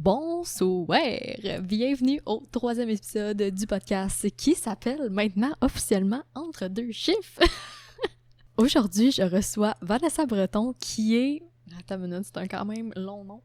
Bonsoir! Bienvenue au 3e épisode du podcast qui s'appelle maintenant officiellement Entre deux chiffres. Aujourd'hui, je reçois Vanessa Breton qui est... Attends une minute, c'est un quand même long nom.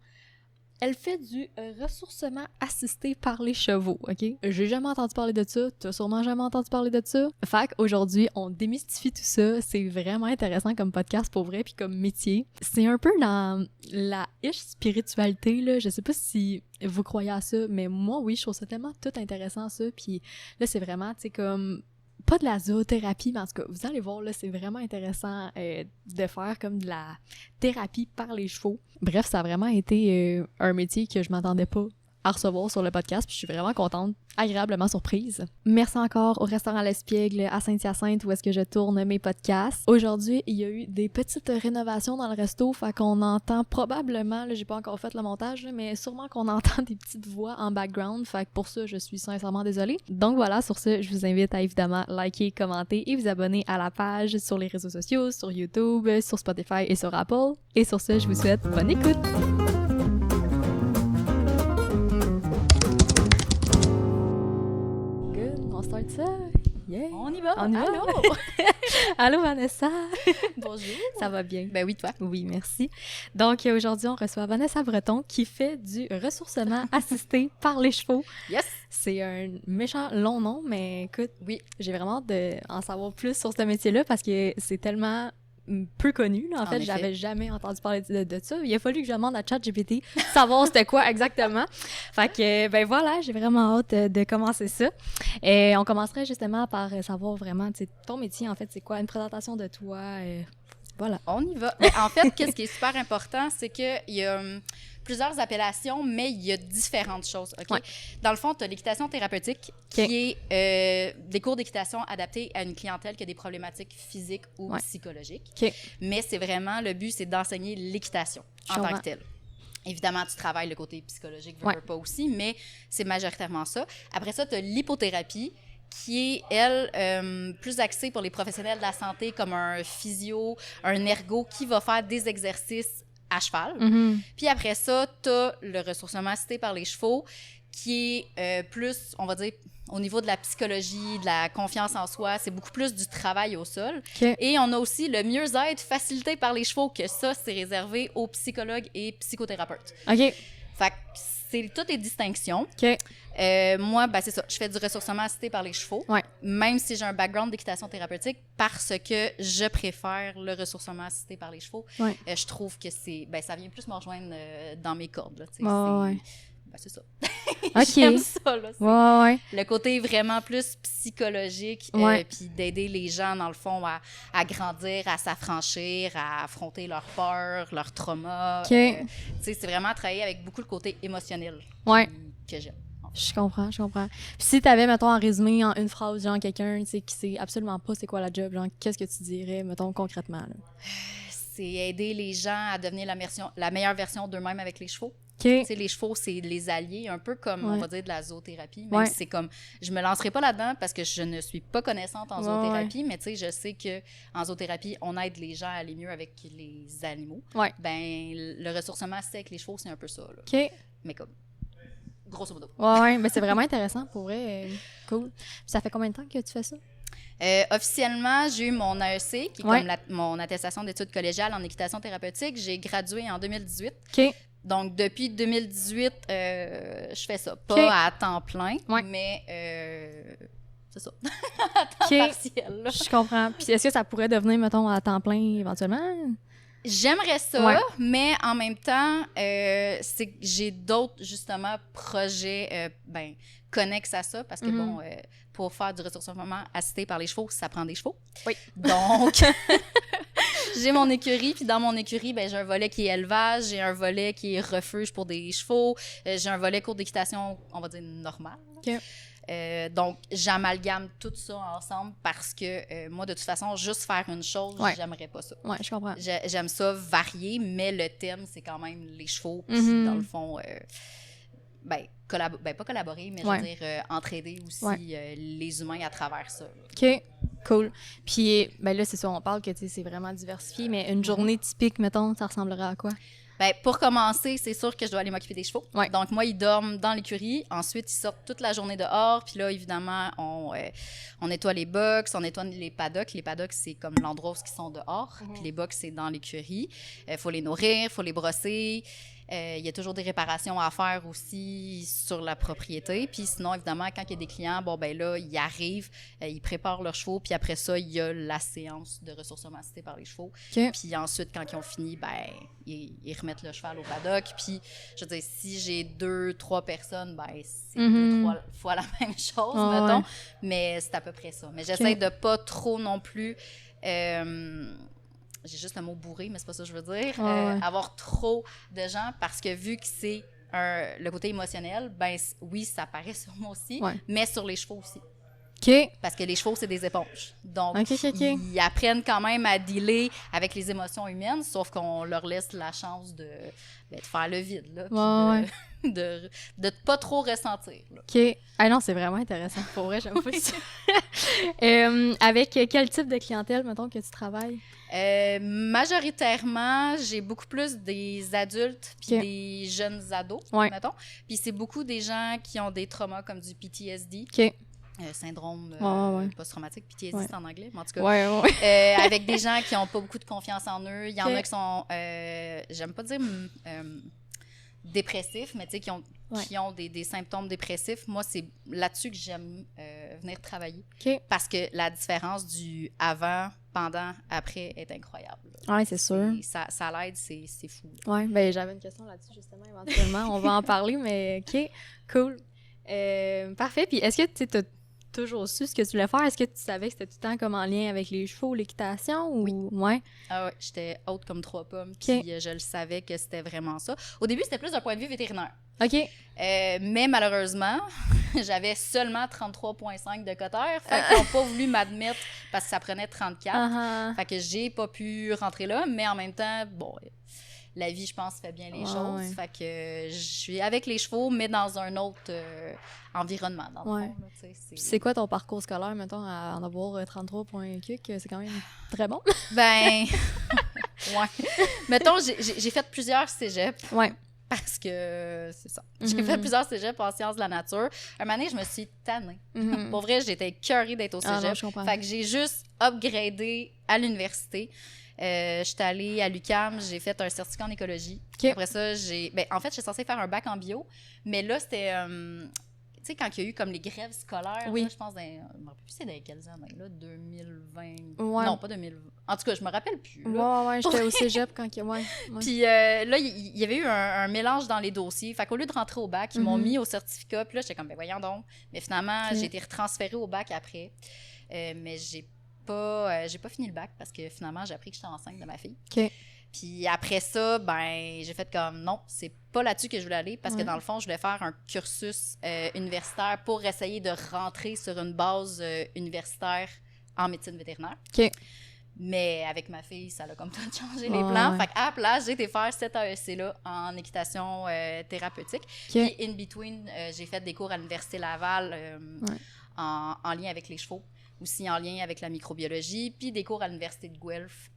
Elle fait du ressourcement assisté par les chevaux, OK? J'ai jamais entendu parler de ça, t'as sûrement jamais entendu parler de ça. Fait qu'aujourd'hui, on démystifie tout ça, c'est vraiment intéressant comme podcast pour vrai, puis comme métier. C'est un peu dans la spiritualité, là, je sais pas si vous croyez à ça, mais moi, oui, je trouve ça tellement tout intéressant, ça, puis là, c'est vraiment, tu sais, comme... pas de la zoothérapie, mais en tout cas, vous allez voir, là, c'est vraiment intéressant de faire comme de la thérapie par les chevaux. Bref, ça a vraiment été un métier que je m'attendais pas à recevoir sur le podcast, puis je suis vraiment contente, agréablement surprise. Merci encore au restaurant L'Espiègle à Saint-Hyacinthe où est-ce que je tourne mes podcasts. Aujourd'hui, il y a eu des petites rénovations dans le resto, fait qu'on entend probablement, là j'ai pas encore fait le montage, là, mais sûrement qu'on entend des petites voix en background, fait que pour ça, je suis sincèrement désolée. Donc voilà, sur ce, je vous invite à évidemment liker, commenter et vous abonner à la page sur les réseaux sociaux, sur YouTube, sur Spotify et sur Apple. Et sur ce, je vous souhaite bonne écoute! On start ça? Yeah! On y va! On y va? Allô! Allô Vanessa! Bonjour! Ça va bien? Ben oui, toi? Oui, merci. Donc aujourd'hui, on reçoit Vanessa Breton qui fait du ressourcement assisté par les chevaux. Yes! C'est un méchant long nom, mais écoute, Oui. j'ai vraiment hâte d'en savoir plus sur ce métier-là parce que c'est tellement peu connu. Là. En fait, effet. j'avais jamais entendu parler de ça. Il a fallu que je demande à ChatGPT savoir c'était quoi exactement. Fait que, ben voilà, j'ai vraiment hâte de commencer ça. Et on commencerait justement par savoir vraiment, tu sais, ton métier, en fait, c'est quoi? Une présentation de toi, voilà. On y va. Ben, en fait, qu'est-ce qui est super important, c'est qu'il y a plusieurs appellations, mais il y a différentes choses. OK? Ouais. Dans le fond, tu as l'équitation thérapeutique, Okay. qui est des cours d'équitation adaptés à une clientèle qui a des problématiques physiques ou Ouais. psychologiques. OK. Mais c'est vraiment, le but, c'est d'enseigner l'équitation Je en tant comprends. que telle. Évidemment, tu travailles le côté psychologique, Ouais. veux pas aussi, mais c'est majoritairement ça. Après ça, tu as l'hypothérapie, qui est, elle, plus axée pour les professionnels de la santé, comme un physio, un ergo, qui va faire des exercices à cheval. Mhm. Puis après ça, tu as le ressourcement assisté par les chevaux, qui est plus, on va dire, au niveau de la psychologie, de la confiance en soi, c'est beaucoup plus du travail au sol. OK. Et on a aussi le mieux-être facilité par les chevaux, que ça, c'est réservé aux psychologues et psychothérapeutes. OK. Fait que c'est toutes les distinctions. OK. Moi, ben c'est ça, je fais du ressourcement assisté par les chevaux, Ouais. même si j'ai un background d'équitation thérapeutique, parce que je préfère le ressourcement assisté par les chevaux. Ouais. Je trouve que ça vient plus me rejoindre dans mes cordes. Là, Ouais. C'est ça. OK. J'aime ça. Là, Ouais. le côté vraiment plus psychologique, Ouais. puis d'aider les gens, dans le fond, à grandir, à s'affranchir, à affronter leurs peurs, leurs traumas. OK. C'est vraiment travailler avec beaucoup le côté émotionnel Ouais. que j'aime. Je comprends. Puis si t'avais, mettons, en résumé, en une phrase, genre, quelqu'un, tu sais, qui sait absolument pas c'est quoi la job, genre, qu'est-ce que tu dirais, mettons, concrètement, là? C'est aider les gens à devenir la meilleure version d'eux-mêmes avec les chevaux. OK. Tu sais, les chevaux, c'est les alliés, un peu comme, Ouais. on va dire, de la zoothérapie. Même Ouais. si c'est comme, je me lancerai pas là-dedans parce que je ne suis pas connaissante en Ouais, zoothérapie, mais tu sais, je sais qu'en zoothérapie, on aide les gens à aller mieux avec les animaux. Ouais. Ben, le ressourcement assisté avec les chevaux, c'est un peu ça, là. OK. Mais comme, grosso modo. Ouais, mais c'est vraiment intéressant, pour vrai. Cool. Puis ça fait combien de temps que tu fais ça? Officiellement, j'ai eu mon AEC, qui est Ouais. comme mon attestation d'études collégiales en équitation thérapeutique. J'ai gradué en 2018. OK. Donc, depuis 2018, je fais ça. Pas OK. à temps plein, Ouais. mais c'est ça. À temps OK. partiel. Là. Je comprends. Puis est-ce que ça pourrait devenir, mettons, à temps plein, éventuellement? J'aimerais ça, Ouais. mais en même temps, c'est que j'ai d'autres, justement, projets connexes à ça, parce que, Mhm. bon, pour faire du ressourcement assisté par les chevaux, ça prend des chevaux. Oui. Donc, j'ai mon écurie, puis dans mon écurie, ben, j'ai un volet qui est élevage, j'ai un volet qui est refuge pour des chevaux, j'ai un volet cours d'équitation, on va dire, normal. OK. Donc, j'amalgame tout ça ensemble parce que moi, de toute façon, juste faire une chose, Ouais. j'aimerais pas ça. Ouais, je comprends. J'aime ça varier, mais le thème, c'est quand même les chevaux. Puis, Mhm. dans le fond, pas collaborer, mais Ouais. je veux dire, entraider aussi Ouais. les humains à travers ça. OK. Cool. Puis, ben là, c'est ça, on parle que, tu sais, c'est vraiment diversifié, mais une journée typique, mettons, ça ressemblerait à quoi? Ben, pour commencer, c'est sûr que je dois aller m'occuper des chevaux. Ouais. Donc, moi, ils dorment dans l'écurie. Ensuite, ils sortent toute la journée dehors. Puis là, évidemment, on nettoie les box, on nettoie les paddocks. Les paddocks, c'est comme l'endroit où ils sont dehors. Puis les box, c'est dans l'écurie. Il faut les nourrir, il faut les brosser. Il y a toujours des réparations à faire aussi sur la propriété. Puis sinon, évidemment, quand il y a des clients, bon, ben là, ils arrivent, ils préparent leurs chevaux, puis après ça, il y a la séance de ressourcement assisté par les chevaux. OK. Puis ensuite, quand ils ont fini, ben, ils remettent le cheval au paddock. Puis, je veux dire, si j'ai 2-3 personnes, ben, c'est 2-3 fois la même chose, mettons. Ouais. Mais c'est à peu près ça. Mais j'essaie de pas trop non plus... j'ai juste le mot bourré, mais c'est pas ça que je veux dire. Avoir trop de gens, parce que vu que c'est le côté émotionnel, ben oui, ça apparaît sur moi aussi, mais sur les chevaux aussi. OK. Parce que les chevaux, c'est des éponges. Donc, OK. ils apprennent quand même à dealer avec les émotions humaines, sauf qu'on leur laisse la chance de faire le vide, là, puis de pas trop ressentir. Là. OK. Ah non, c'est vraiment intéressant. Pour vrai, j'aime pas ça. Avec quel type de clientèle, mettons, que tu travailles? Majoritairement, j'ai beaucoup plus des adultes puis des jeunes ados, mettons. Puis c'est beaucoup des gens qui ont des traumas comme du PTSD. OK. Syndrome post-traumatique, PTSD c'est en anglais, mais en tout cas, avec des gens qui n'ont pas beaucoup de confiance en eux. Il y en a qui sont, j'aime pas dire dépressifs, mais tu sais, qui ont des symptômes dépressifs. Moi, c'est là-dessus que j'aime venir travailler. Parce que la différence du avant, pendant, après est incroyable. Oui, c'est sûr. Ça l'aide, c'est fou. Oui, ben j'avais une question là-dessus, justement, éventuellement. On va en parler, mais OK, cool. Parfait. Puis est-ce que tu as toujours su ce que tu voulais faire? Est-ce que tu savais que c'était tout le temps comme en lien avec les chevaux, l'équitation? Ou... Oui. Ah ouais, j'étais haute comme 3 pommes, puis je le savais que c'était vraiment ça. Au début, c'était plus d'un point de vue vétérinaire. OK. Mais malheureusement, j'avais seulement 33,5 de cotère. Fait qu'ils n'ont pas voulu m'admettre parce que ça prenait 34. Fait que j'ai pas pu rentrer là, mais en même temps, bon... La vie, je pense, fait bien les choses. Ouais. Fait que je suis avec les chevaux, mais dans un autre environnement, dans le fond. Là, c'est quoi ton parcours scolaire, mettons, à en avoir 33 points QQ? C'est quand même très bon. Ben, Mettons, j'ai fait plusieurs cégeps. Parce que c'est ça. J'ai fait plusieurs cégeps en sciences de la nature. Un moment donné, je me suis tannée. Pour vrai, j'étais écœurée d'être au cégep. Fait que j'ai juste upgradé à l'université. J'étais allée à l'UQAM, j'ai fait un certificat en écologie. Après ça, en fait, j'étais censée faire un bac en bio, mais là, c'était... tu sais, quand il y a eu comme les grèves scolaires, là, je pense, je me rappelle plus c'est dans quelles années, là, 2020... Non, pas 2020. En tout cas, je me rappelle plus. Là. J'étais au cégep quand... Puis là, il y avait eu un mélange dans les dossiers. Fait qu'au lieu de rentrer au bac, ils m'ont mis au certificat. Puis là, j'étais comme, ben voyons donc. Mais finalement, j'ai été retransférée au bac après. Mais j'ai pas fini le bac parce que finalement, j'ai appris que j'étais enceinte de ma fille. Puis après ça, ben j'ai fait comme non, c'est pas là-dessus que je voulais aller parce que dans le fond, je voulais faire un cursus universitaire pour essayer de rentrer sur une base universitaire en médecine vétérinaire. Mais avec ma fille, ça a comme tout changé les plans. Fait qu'à la place, j'ai été faire cet AEC-là en équitation thérapeutique. Puis in between, j'ai fait des cours à l'Université Laval en lien avec les chevaux. Aussi en lien avec la microbiologie, puis des cours à l'Université de Guelph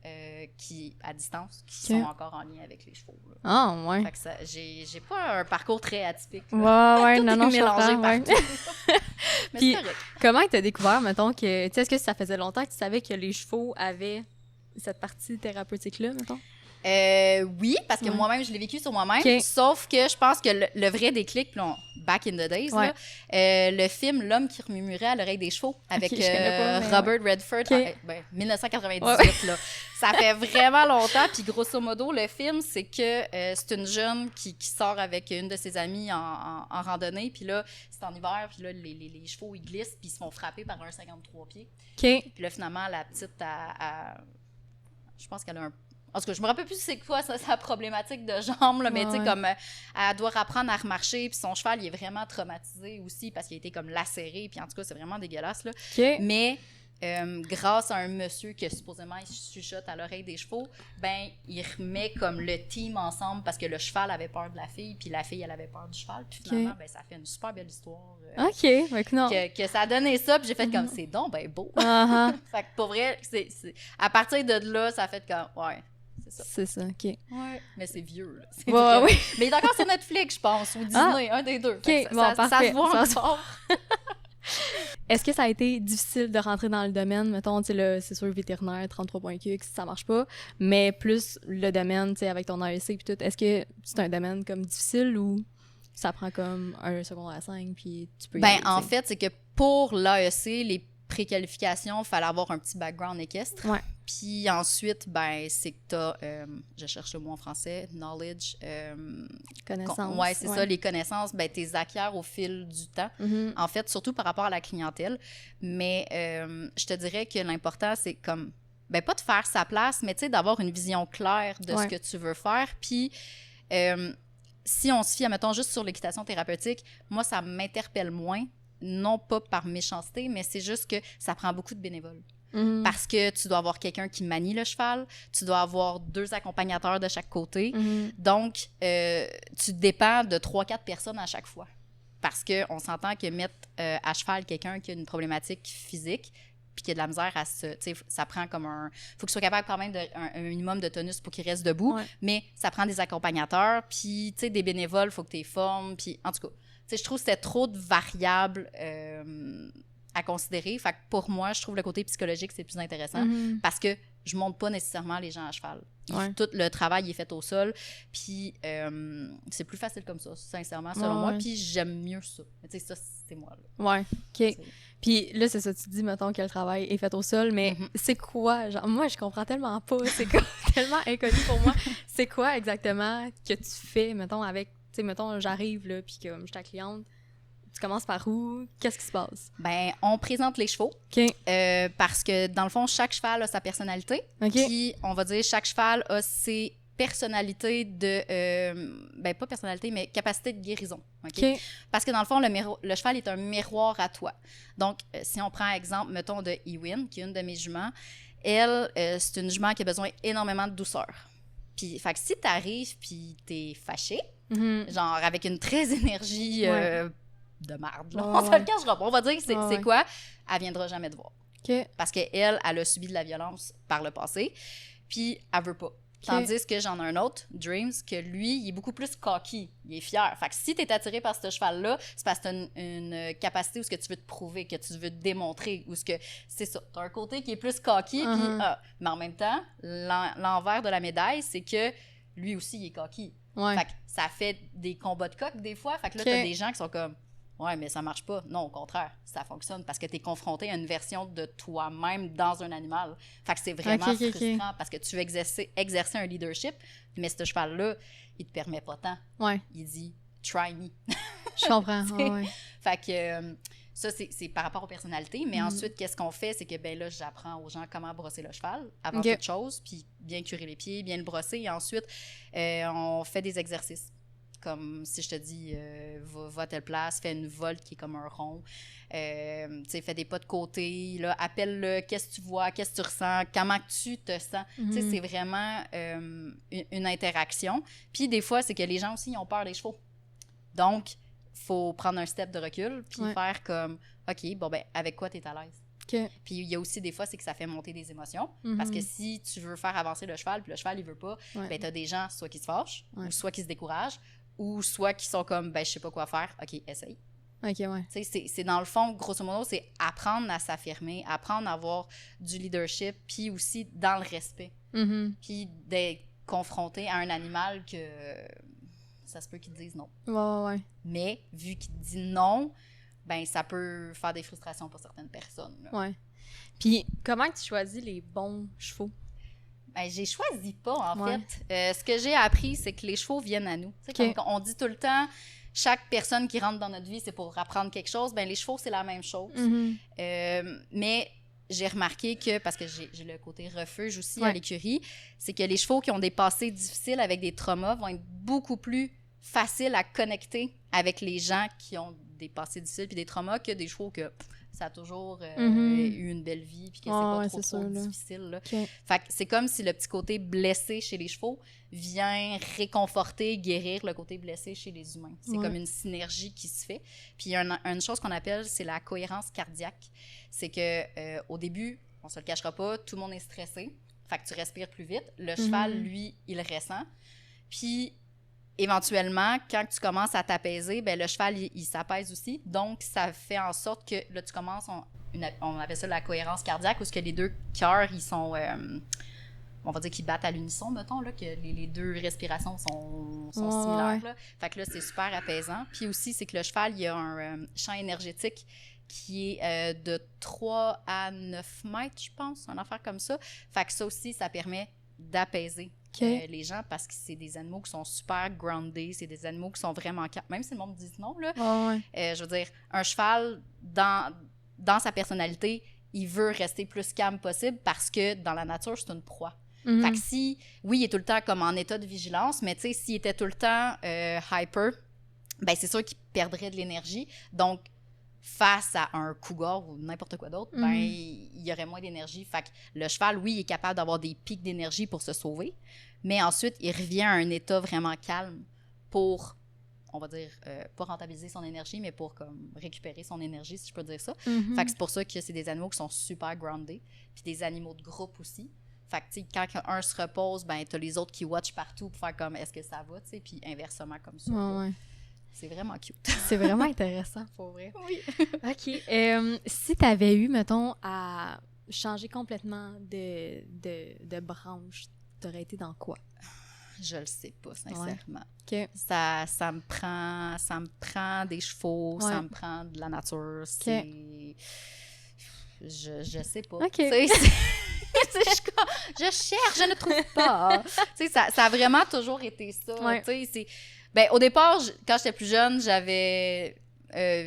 à distance, qui sont encore en lien avec les chevaux. Fait que j'ai pas un parcours très atypique. Tout est mélangé partout. Mais puis, c'est correct. Comment tu as découvert, mettons, que... Tu sais, est-ce que ça faisait longtemps que tu savais que les chevaux avaient cette partie thérapeutique-là, mettons? Oui, parce que moi-même, je l'ai vécu sur moi-même. Sauf que je pense que le vrai déclic, back in the days, là, le film L'homme qui murmurait à l'oreille des chevaux avec Robert Redford, 1998. Là. Ça fait vraiment longtemps. Puis grosso modo, le film, c'est que c'est une jeune qui sort avec une de ses amies en randonnée. Puis là, c'est en hiver. Puis là, les chevaux, ils glissent. Puis ils se font frapper par un 53 pieds. Puis là, finalement, la petite, je pense qu'elle a un... En tout cas, je me rappelle plus c'est quoi sa problématique de jambes, là, mais tu sais, comme elle doit apprendre à remarcher, puis son cheval, il est vraiment traumatisé aussi parce qu'il a été comme lacéré, puis en tout cas, c'est vraiment dégueulasse, là. Mais grâce à un monsieur qui supposément il chuchote à l'oreille des chevaux, ben il remet comme le team ensemble parce que le cheval avait peur de la fille, puis la fille, elle avait peur du cheval, puis finalement, ben ça fait une super belle histoire. Que ça a donné ça, puis j'ai fait comme, c'est donc ben beau. Fait que pour vrai, à partir de là, ça a fait comme, c'est ça. C'est ça, OK. Ouais. Mais c'est vieux, là. C'est Ouais, vraiment... ouais. Mais il est encore sur Netflix, je pense, ou Disney, un des deux. OK, Fait que bon, ça parfait. se voit Ça encore. Est-ce que ça a été difficile de rentrer dans le domaine? Mettons, tu sais, là, c'est sûr, vétérinaire, 33.QX, ça marche pas, mais plus le domaine, tu sais, avec ton AEC puis tout, est-ce que c'est un domaine comme difficile ou ça prend comme un secondaire 5 puis tu peux y aller, En tu sais? fait, c'est que pour l'AEC, les préqualifications, il fallait avoir un petit background équestre. Ouais. Puis ensuite, c'est que tu as, je cherche le mot en français, knowledge. Connaissance. Ouais, c'est ça, les connaissances, tu les acquiers au fil du temps. Mhm. En fait, surtout par rapport à la clientèle. Mais je te dirais que l'important, c'est comme, pas de faire sa place, mais tu sais, d'avoir une vision claire de ce que tu veux faire. Puis, si on se fie, mettons, juste sur l'équitation thérapeutique, moi, ça m'interpelle moins, non pas par méchanceté, mais c'est juste que ça prend beaucoup de bénévoles. Mhm. Parce que tu dois avoir quelqu'un qui manie le cheval, tu dois avoir 2 accompagnateurs de chaque côté. Mhm. Donc, tu dépends de 3-4 personnes à chaque fois. Parce qu'on s'entend que mettre à cheval quelqu'un qui a une problématique physique, puis qui a de la misère à se... Tu sais, ça prend comme un... faut qu'il soit capable quand même un minimum de tonus pour qu'il reste debout, mais ça prend des accompagnateurs, puis, tu sais, des bénévoles, il faut que tu les formes, puis en tout cas, tu sais, je trouve que c'était trop de variables à considérer. Fait que pour moi, je trouve le côté psychologique, c'est plus intéressant parce que je monte pas nécessairement les gens à cheval. Tout le travail est fait au sol, puis c'est plus facile comme ça, sincèrement, selon moi, puis j'aime mieux ça. Mais tu sais, ça, c'est moi, là. Ouais, OK. Puis là, c'est ça, tu dis, mettons, que le travail est fait au sol, mais c'est quoi? Genre, moi, je comprends tellement pas, c'est tellement inconnu pour moi. C'est quoi exactement que tu fais, mettons, avec, tu sais, mettons, j'arrive, là, puis comme je suis ta cliente, tu commences par où? Qu'est-ce qui se passe? On présente les chevaux. OK. Parce que, dans le fond, chaque cheval a sa personnalité. OK. Puis, on va dire, chaque cheval a ses personnalités de... pas personnalité, mais capacité de guérison. Okay? OK. Parce que, dans le fond, le cheval est un miroir à toi. Donc, si on prend exemple, mettons, de Ewin, qui est une de mes juments, elle, c'est une jument qui a besoin énormément de douceur. Puis, fait que si t'arrives puis t'es fâché, genre avec une très énergie... de marde, là. On se le cachera pas. On va dire que c'est quoi? Elle viendra jamais te voir. Okay. Parce qu'elle a subi de la violence par le passé, puis elle veut pas. Tandis que j'en ai un autre, Dreams, que lui, il est beaucoup plus cocky. Il est fier. Fait que si t'es attiré par ce cheval-là, c'est parce que t'as une capacité où ce que tu veux te prouver, que tu veux te démontrer, ou ce que... C'est ça. T'as un côté qui est plus cocky, puis... mais en même temps, l'envers de la médaille, c'est que lui aussi, il est cocky. Ouais. Fait que ça fait des combats de coq, des fois. Fait que là, t'as des gens qui sont comme... Ouais, mais ça marche pas. Non, au contraire, ça fonctionne parce que tu es confronté à une version de toi-même dans un animal. Fait que c'est vraiment frustrant parce que tu veux exercer un leadership, mais ce cheval-là, il te permet pas tant. Ouais. Il dit « try me ». Je comprends. Fait que ça, c'est par rapport aux personnalités. Mais ensuite, qu'est-ce qu'on fait? C'est que là, j'apprends aux gens comment brosser le cheval avant toute chose, puis bien curer les pieds, bien le brosser. Et ensuite, on fait des exercices. Comme si je te dis, va à telle place, fais une volte qui est comme un rond, fais des pas de côté, là, appelle-le, qu'est-ce que tu vois, qu'est-ce que tu ressens, comment tu te sens. C'est vraiment une interaction. Puis des fois, c'est que les gens aussi, ils ont peur des chevaux. Donc, il faut prendre un step de recul, puis faire comme, OK, avec quoi tu es à l'aise? Okay. Puis il y a aussi des fois, c'est que ça fait monter des émotions. Parce que si tu veux faire avancer le cheval, puis le cheval, il veut pas, tu as des gens soit qui se fâchent, ou soit qui se découragent, ou soit qui sont comme, je sais pas quoi faire, OK, essaye. OK, ouais. C'est dans le fond, grosso modo, c'est apprendre à s'affirmer, apprendre à avoir du leadership, puis aussi dans le respect. Puis d'être confronté à un animal que ça se peut qu'il te dise non. Ouais. Mais vu qu'il te dit non, ça peut faire des frustrations pour certaines personnes. Là. Ouais. Puis comment tu choisis les bons chevaux? J'ai choisi pas, en fait. Ce que j'ai appris, c'est que les chevaux viennent à nous. Comme on dit tout le temps, chaque personne qui rentre dans notre vie, c'est pour apprendre quelque chose. Les chevaux, c'est la même chose. Mais j'ai remarqué que, parce que j'ai le côté refuge aussi à l'écurie, c'est que les chevaux qui ont des passés difficiles avec des traumas vont être beaucoup plus faciles à connecter avec les gens qui ont des passés difficiles puis des traumas que des chevaux que... ça a toujours eu une belle vie puis que c'est pas trop difficile. Là. Fait que c'est comme si le petit côté blessé chez les chevaux vient réconforter, guérir le côté blessé chez les humains. C'est comme une synergie qui se fait. Puis il y a une chose qu'on appelle, c'est la cohérence cardiaque. C'est que au début, on se le cachera pas, tout le monde est stressé. fait que tu respires plus vite. Le cheval, lui, il le ressent. Puis, éventuellement, quand tu commences à t'apaiser, ben le cheval, il s'apaise aussi. Donc, ça fait en sorte que, là, tu commences, on appelle ça la cohérence cardiaque, où ce que les deux cœurs, ils sont... on va dire qu'ils battent à l'unisson, mettons, là, que les deux respirations sont similaires. Là. Fait que là, c'est super apaisant. Puis aussi, c'est que le cheval, il a un champ énergétique qui est de 3 à 9 mètres, je pense, une affaire comme ça. Fait que ça aussi, ça permet d'apaiser les gens parce que c'est des animaux qui sont super groundés, c'est des animaux qui sont vraiment calmes. Même si le monde dit non, là, je veux dire, un cheval, dans sa personnalité, il veut rester plus calme possible parce que dans la nature, c'est une proie. Fait que si, oui, il est tout le temps comme en état de vigilance, mais tu sais, s'il était tout le temps hyper, ben c'est sûr qu'il perdrait de l'énergie. Donc, face à un cougar ou n'importe quoi d'autre, ben il y aurait moins d'énergie. Fait que le cheval, oui, il est capable d'avoir des pics d'énergie pour se sauver, mais ensuite, il revient à un état vraiment calme pour, on va dire, pas rentabiliser son énergie, mais pour comme récupérer son énergie, si je peux dire ça. Fait que c'est pour ça que c'est des animaux qui sont super groundés, puis des animaux de groupe aussi. Fait que, tu sais, quand un se repose, ben t'as les autres qui watchent partout pour faire comme, est-ce que ça va, tu sais, puis inversement comme ça. C'est vraiment cute. C'est vraiment intéressant, pour vrai. Oui. OK. Si t'avais eu, mettons, à changer complètement de branche, t'aurais été dans quoi? Je le sais pas, sincèrement. OK. Ça me prend des chevaux, ça me prend de la nature, c'est... Je sais pas. OK. Je cherche, je ne trouve pas. Tu sais, ça a vraiment toujours été ça. Tu sais, c'est... Ben, au départ, quand j'étais plus jeune, j'avais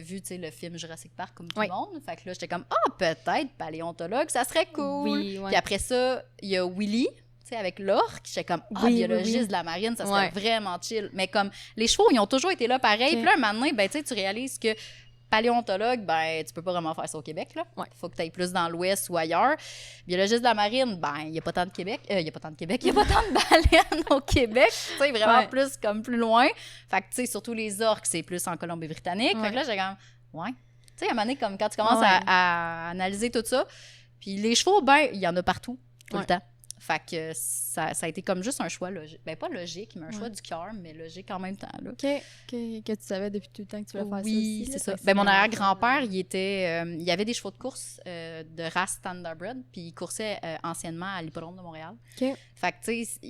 vu, tu sais, le film Jurassic Park comme tout le monde. Fait que là, j'étais comme, peut-être paléontologue, ça serait cool. Puis après ça, il y a Willy, tu sais, avec l'orque. J'étais comme, biologiste de la marine, ça serait vraiment chill. Mais comme, les chevaux, ils ont toujours été là pareil. Puis là, un moment donné, ben, tu sais, tu réalises que paléontologue, ben, tu peux pas vraiment faire ça au Québec, là. Faut que tu ailles plus dans l'Ouest ou ailleurs. Biologiste de la marine, ben, il y a pas tant de Québec. Il y a pas tant de baleines au Québec. Tu sais, vraiment plus loin. Fait que, tu sais, surtout les orques, c'est plus en Colombie-Britannique. Fait que là, j'ai comme, tu sais, à un moment donné, comme quand tu commences à analyser tout ça, puis les chevaux, ben, il y en a partout, tout le temps. Fait que ça a été comme juste un choix logique. Ben, pas logique, mais un choix du cœur, mais logique en même temps, là. Que tu savais depuis tout le temps que tu voulais faire ça aussi. Oui, c'est ça. Ben, mon arrière-grand-père, il avait des chevaux de course de race Standardbred, puis il coursait anciennement à l'Hippodrome de Montréal. Fait que, tu sais,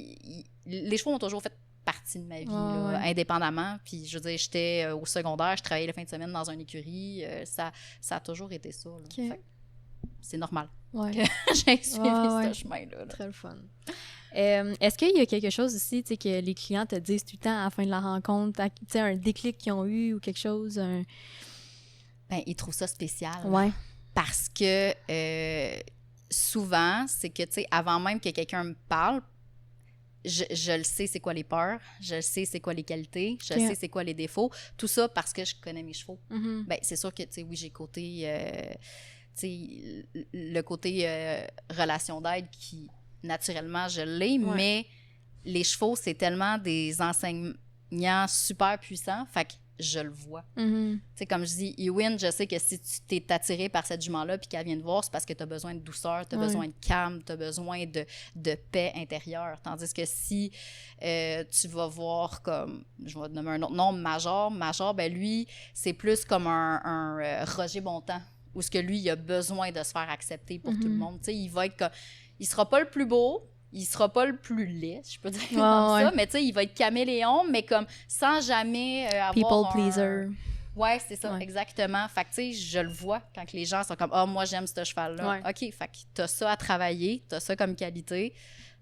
les chevaux ont toujours fait partie de ma vie, là, indépendamment. Puis, je veux dire, j'étais au secondaire, je travaillais la fin de semaine dans une écurie. Ça a toujours été ça, là. Fait que c'est normal. Que j'ai suivi ce chemin-là. Très le fun. Est-ce qu'il y a quelque chose aussi, tu sais, que les clients te disent tout le temps à la fin de la rencontre, tu sais, un déclic qu'ils ont eu ou quelque chose? Ben, ils trouvent ça spécial. Parce que souvent, c'est que, tu sais, avant même que quelqu'un me parle, je le sais c'est quoi les peurs, je le sais c'est quoi les qualités, je sais c'est quoi les défauts. Tout ça parce que je connais mes chevaux. Ben, c'est sûr que, tu sais, oui, j'ai côté... T'sais, le côté relation d'aide qui, naturellement, je l'ai, mais les chevaux, c'est tellement des enseignants super puissants, fait que je le vois. T'sais, comme je dis, Ewin, je sais que si tu t'es attiré par cette jument-là puis qu'elle vient te voir, c'est parce que tu as besoin de douceur, tu as besoin de calme, tu as besoin de paix intérieure. Tandis que si tu vas voir comme, je vais te nommer un autre nom, Major, ben lui, c'est plus comme un Roger Bontemps. Où ce que lui, il a besoin de se faire accepter pour tout le monde. Tu sais, il va être comme... Il sera pas le plus beau, il sera pas le plus laid, si je peux dire comme ça, mais tu sais, il va être caméléon, mais comme sans jamais avoir people pleaser. Ouais, c'est ça, exactement. Fait que, tu sais, je le vois quand les gens sont comme « Ah, moi, j'aime ce cheval-là. OK, fait que t'as ça à travailler, t'as ça comme qualité.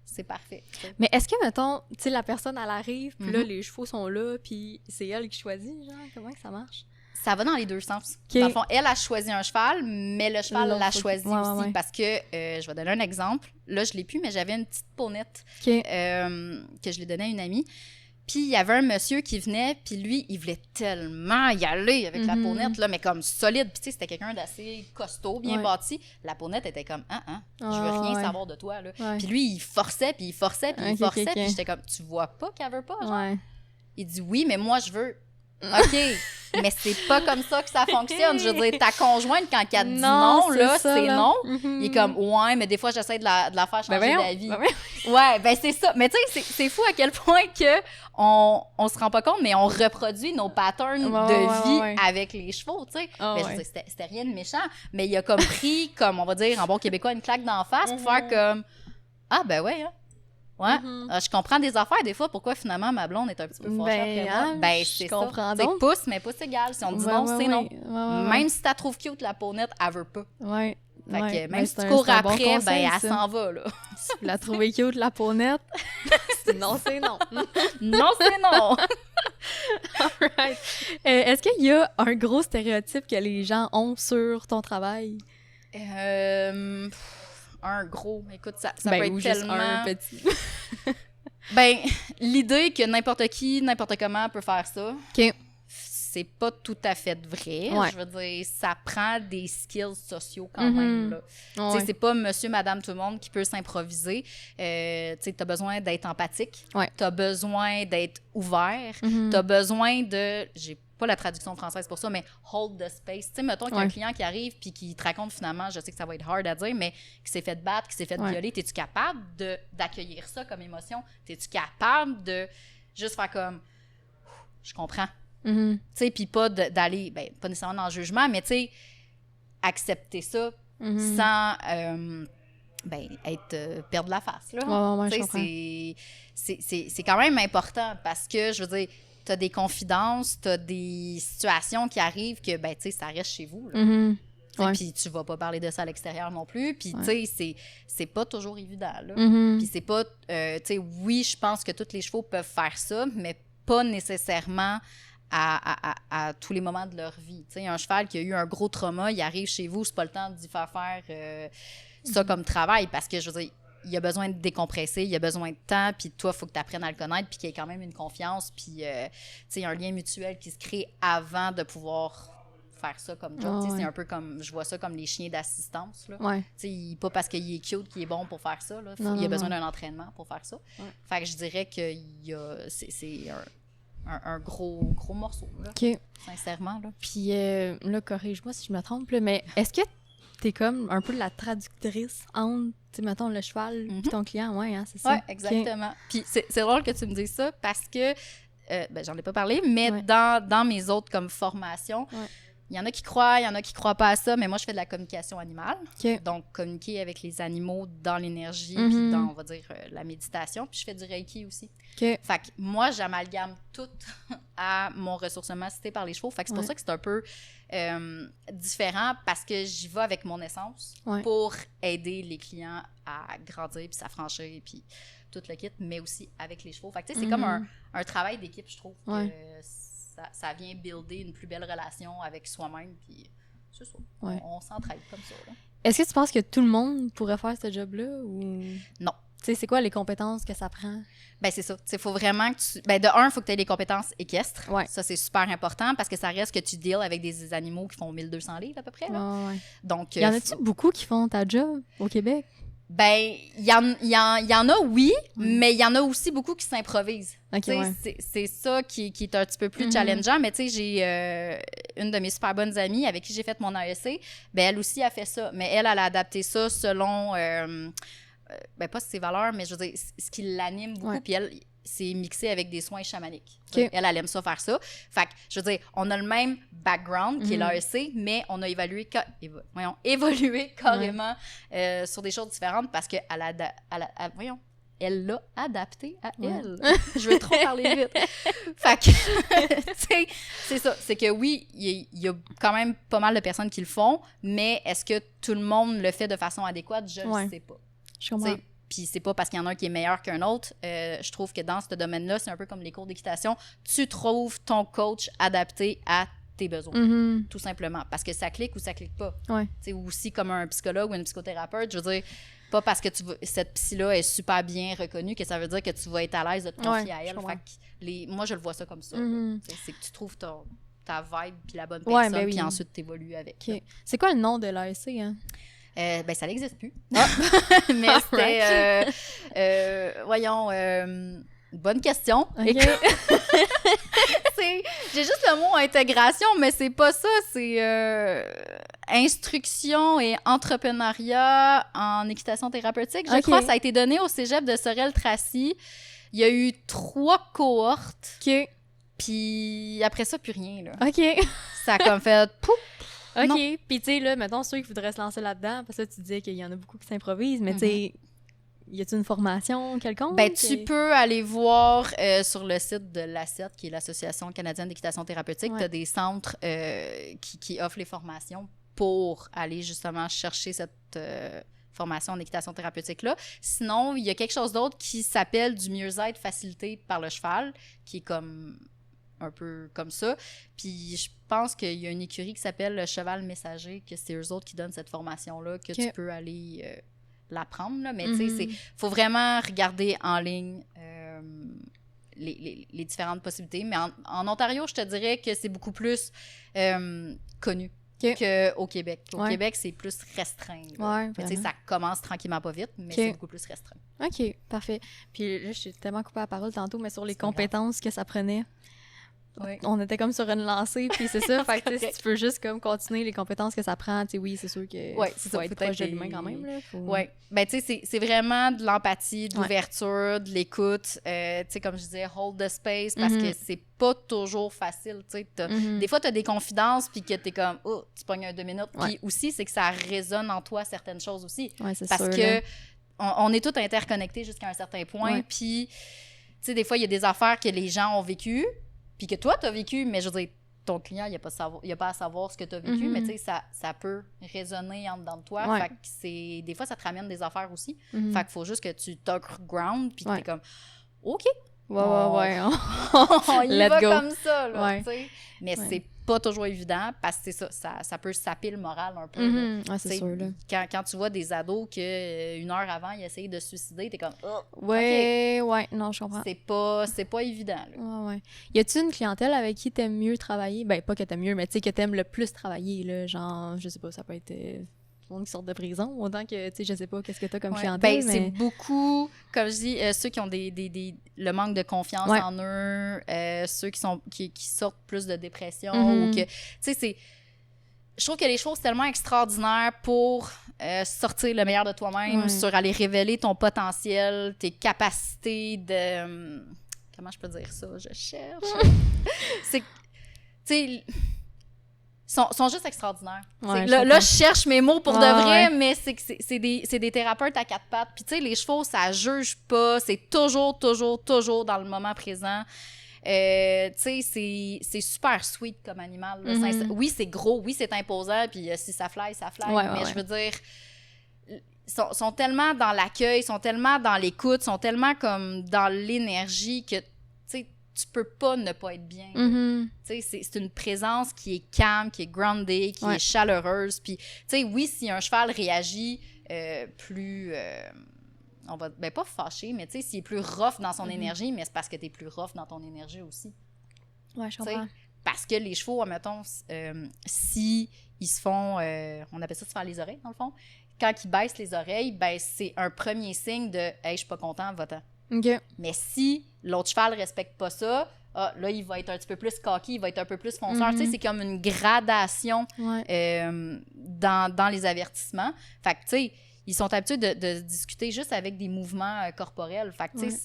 C'est parfait. T'sais. Mais est-ce que, mettons, tu sais, la personne, elle arrive, puis là, les chevaux sont là, puis c'est elle qui choisit, genre, comment que ça marche? Ça va dans les deux sens. Dans le fond, elle a choisi un cheval, mais le cheval l'a choisi aussi. Parce que, je vais donner un exemple. Là, je ne l'ai plus, mais j'avais une petite ponette que je l'ai donnée à une amie. Puis, il y avait un monsieur qui venait, puis lui, il voulait tellement y aller avec la ponette, là, mais comme solide. Puis, tu sais, c'était quelqu'un d'assez costaud, bien bâti. La ponette était comme, je veux rien savoir de toi, là. Puis lui, il forçait, puis il forçait, puis il forçait. Puis j'étais comme, tu vois pas qu'elle veut pas, genre? Il dit, oui, mais moi, je veux... OK, mais c'est pas comme ça que ça fonctionne. Je veux dire, ta conjointe, quand elle te dit Non, non, là, ça, c'est là. non. Mhm. Il est comme, ouais, mais des fois, j'essaie de la faire changer Ben voyons, d'avis. ben voyons. Ouais, ben c'est ça. Mais tu sais, c'est fou à quel point que on se rend pas compte, mais on reproduit nos patterns de vie avec les chevaux, tu sais. Oh, Mais je veux dire, c'était rien de méchant, mais il a comme pris, comme on va dire en bon québécois, une claque d'en face pour faire comme, ah ben ouais, hein. Ouais, je comprends des affaires des fois, pourquoi finalement ma blonde est un petit peu fâchée après moi. Ben c'est ça. C'est pouce, mais pouce égal. Si on dit non, c'est non. Même si t'as trouvé cute la peaunette, elle veut pas. Ouais. Fait que même si tu cours après, bon conseil, ben elle s'en va, là. Si vous la trouvez cute, la peaunette, non, c'est non. Non, c'est non. Alright. Est-ce qu'il y a un gros stéréotype que les gens ont sur ton travail? Un gros. Écoute, ça ben, peut être ou tellement... juste un petit. Ben, l'idée que n'importe qui, n'importe comment peut faire ça, OK. c'est pas tout à fait vrai. Ouais. Je veux dire, ça prend des skills sociaux quand même, là. Ouais. Tu sais, c'est pas monsieur, madame, tout le monde qui peut s'improviser. Tu sais, t'as besoin d'être empathique. Ouais. T'as besoin d'être ouvert. T'as besoin de... J'ai pas la traduction française pour ça, mais hold the space. Tu sais, mettons qu'il y a un client qui arrive puis qui te raconte finalement, je sais que ça va être hard à dire, mais qui s'est fait battre, qui s'est fait violer. T'es-tu capable d'accueillir ça comme émotion? T'es-tu capable de juste faire comme... Je comprends. Tu sais, puis pas d'aller, ben, pas nécessairement dans le jugement, mais tu sais, accepter ça sans ben, perdre la face, là. Ouais, tu sais, c'est quand même important parce que, je veux dire, t'as des confidences, t'as des situations qui arrivent que, ben, tu sais, ça reste chez vous, là. Puis tu vas pas parler de ça à l'extérieur non plus. Puis, tu sais, c'est pas toujours évident, là. Puis c'est pas... tu sais, oui, je pense que tous les chevaux peuvent faire ça, mais pas nécessairement à tous les moments de leur vie. Tu sais, un cheval qui a eu un gros trauma, il arrive chez vous, c'est pas le temps d'y faire ça comme travail parce que, je veux dire, il a besoin de décompresser, il a besoin de temps, puis toi, il faut que tu apprennes à le connaître, puis qu'il y ait quand même une confiance, puis, tu sais, il y a un lien mutuel qui se crée avant de pouvoir faire ça comme job. C'est un peu comme, je vois ça comme les chiens d'assistance, là. Tu sais, pas parce qu'il est cute qu'il est bon pour faire ça, là. Il a besoin d'un entraînement pour faire ça. Fait que je dirais que c'est un gros morceau, là. OK. Sincèrement, là. Puis là, corrige-moi si je me trompe, là, mais est-ce que t'es comme un peu la traductrice entre, tu sais, mettons, le cheval et ton client? Ouais, hein, c'est ça? Oui, exactement. Okay. Puis c'est drôle que tu me dises ça parce que, ben, j'en ai pas parlé, mais dans mes autres comme formations, il y en a qui croient, il y en a qui croient pas à ça, mais moi, je fais de la communication animale. Okay. Donc, communiquer avec les animaux dans l'énergie, puis dans, on va dire, la méditation. Puis je fais du Reiki aussi. Okay. Fait que moi, j'amalgame tout à mon ressourcement cité par les chevaux. Fait que c'est pour ça que c'est un peu différent parce que j'y vais avec mon essence pour aider les clients à grandir, puis s'affranchir, puis tout le kit, mais aussi avec les chevaux. Fait que tu sais, c'est comme un travail d'équipe, je trouve, que ça vient builder une plus belle relation avec soi-même, puis c'est ça. On s'entraide comme ça, là. Est-ce que tu penses que tout le monde pourrait faire ce job-là, ou... Non. Tu sais, c'est quoi les compétences que ça prend? Ben c'est ça. Il faut vraiment que tu... Ben de un, il faut que tu aies des compétences équestres. Ça, c'est super important parce que ça reste que tu deals avec des animaux qui font 1200 livres à peu près, là. Donc, y en a-tu beaucoup qui font ta job au Québec? Ben, il y en a, oui, mais il y en a aussi beaucoup qui s'improvisent. C'est ça qui est un petit peu plus challengeant. Mais tu sais, j'ai une de mes super bonnes amies avec qui j'ai fait mon AEC. Ben, elle aussi a fait ça. Mais elle a adapté ça selon, ben pas ses valeurs, mais je veux dire, ce qui l'anime beaucoup. Puis elle, c'est mixé avec des soins chamaniques. Elle aime ça faire ça. Fait que, je veux dire, on a le même background qui est l'AEC, mais on a évolué carrément sur des choses différentes parce qu'elle elle l'a adapté à elle. Je veux trop parler vite. Fait que, tu sais, c'est ça. C'est que oui, il y a quand même pas mal de personnes qui le font, mais est-ce que tout le monde le fait de façon adéquate? Je ne sais pas. Je comprends. Puis c'est pas parce qu'il y en a un qui est meilleur qu'un autre. Je trouve que dans ce domaine-là, c'est un peu comme les cours d'équitation. Tu trouves ton coach adapté à tes besoins, tout simplement. Parce que ça clique ou ça clique pas. Ou aussi comme un psychologue ou une psychothérapeute, je veux dire, pas parce que cette psy-là est super bien reconnue que ça veut dire que tu vas être à l'aise de te confier à elle. Fait que moi, je le vois ça comme ça. C'est que tu trouves ta vibe puis la bonne personne, puis ensuite t'évolues avec. C'est quoi le nom de l'AEC, hein? Ben, ça n'existe plus. Mais c'était... voyons... Bonne question. OK. J'ai juste le mot intégration, mais c'est pas ça. C'est instruction et entrepreneuriat en équitation thérapeutique. Je crois que ça a été donné au cégep de Sorel-Tracy. Il y a eu 3 cohortes. OK. Puis après ça, plus rien, là. OK. Ça a comme fait pouf! OK. Puis tu sais, là, mettons, ceux qui voudraient se lancer là-dedans, parce que tu disais qu'il y en a beaucoup qui s'improvisent, mais tu sais, y a-t-il une formation quelconque? Ben, tu peux aller voir sur le site de l'ACET, qui est l'Association canadienne d'équitation thérapeutique. Tu as des centres qui offrent les formations pour aller justement chercher cette formation en équitation thérapeutique-là. Sinon, il y a quelque chose d'autre qui s'appelle du mieux-être facilité par le cheval, qui est comme un peu comme ça. Puis je pense qu'il y a une écurie qui s'appelle le Cheval Messager, que c'est eux autres qui donnent cette formation-là, que tu peux aller l'apprendre, là. Mais tu sais, faut vraiment regarder en ligne les différentes possibilités. Mais en Ontario, je te dirais que c'est beaucoup plus connu qu'au Québec. Au Québec, c'est plus restreint. Tu sais, ça commence tranquillement pas vite, mais c'est beaucoup plus restreint. OK, parfait. Puis là, je suis tellement coupée à la parole tantôt, mais sur les compétences que ça prenait. Oui. On était comme sur une lancée, puis c'est ça. Fait que si tu peux juste comme continuer les compétences que ça prend, tu sais, oui, c'est sûr que faut être proche de l'humain quand même. Oui. Ben, tu sais, c'est vraiment de l'empathie, de l'ouverture, de l'écoute. Tu sais, comme je disais, hold the space, parce que c'est pas toujours facile. Tu sais, des fois, tu as des confidences, puis que tu es comme, oh, tu pognes un 2 minutes. Puis aussi, c'est que ça résonne en toi certaines choses aussi. Ouais, c'est parce sûr, que on est tous interconnectés jusqu'à un certain point. Puis, tu sais, des fois, il y a des affaires que les gens ont vécues, puis que toi, tu as vécu, mais je veux dire, ton client, il n'a pas à savoir ce que tu as vécu, mais tu sais, ça peut résonner en dedans de toi. Fait que des fois, ça te ramène des affaires aussi. Fait qu'il faut juste que tu t'ancres ground, puis que t'es comme, OK. Ouais. On y va comme ça, là, tu sais. Mais c'est pas toujours évident, parce que c'est ça peut saper le moral un peu. C'est sûr, là. Quand tu vois des ados que 1 heure avant, ils essayent de se suicider, t'es comme, oh, non, je comprends. C'est pas évident, là. Ouais. Y a-tu une clientèle avec qui t'aimes mieux travailler? Ben, pas que t'aimes mieux, mais tu sais, que t'aimes le plus travailler, là, genre, je sais pas, ça peut être qui sortent de prison, autant que, tu sais, je sais pas, qu'est-ce que t'as comme clientèle, ben, c'est beaucoup, comme je dis, ceux qui ont le manque de confiance en eux, ceux qui sortent plus de dépression, ou que, tu sais, je trouve que les choses sont tellement extraordinaires pour sortir le meilleur de toi-même, sur aller révéler ton potentiel, tes capacités de... comment je peux dire ça? Je cherche. C'est... Tu sais... sont juste extraordinaires. Là, je cherche mes mots pour de vrai, mais c'est des thérapeutes à 4 pattes. Puis, tu sais, les chevaux, ça juge pas. C'est toujours dans le moment présent. Tu sais, c'est super sweet comme animal. Là. Oui, c'est gros. Oui, c'est imposant. Puis, si ça fly, ça fly. Mais je veux dire, sont tellement dans l'accueil, sont tellement dans l'écoute, sont tellement comme dans l'énergie que, tu sais, tu peux pas ne pas être bien. Tu sais, c'est une présence qui est calme, qui est grounded, qui est chaleureuse. Puis, tu sais, oui, si un cheval réagit plus... on va... Ben, pas fâché, mais tu sais, s'il est plus rough dans son énergie, mais c'est parce que t'es plus rough dans ton énergie aussi. Ouais, je comprends. Parce que les chevaux, admettons, si ils se font... on appelle ça se faire les oreilles, dans le fond. Quand ils baissent les oreilles, ben, c'est un premier signe de « Hey, je suis pas content, va-t'en. » Mais si l'autre cheval ne respecte pas ça, là, il va être un petit peu plus cocky, il va être un peu plus fonceur. Tu sais, c'est comme une gradation dans les avertissements. Fait que, tu sais, ils sont habitués de discuter juste avec des mouvements corporels. Fait que, tu sais,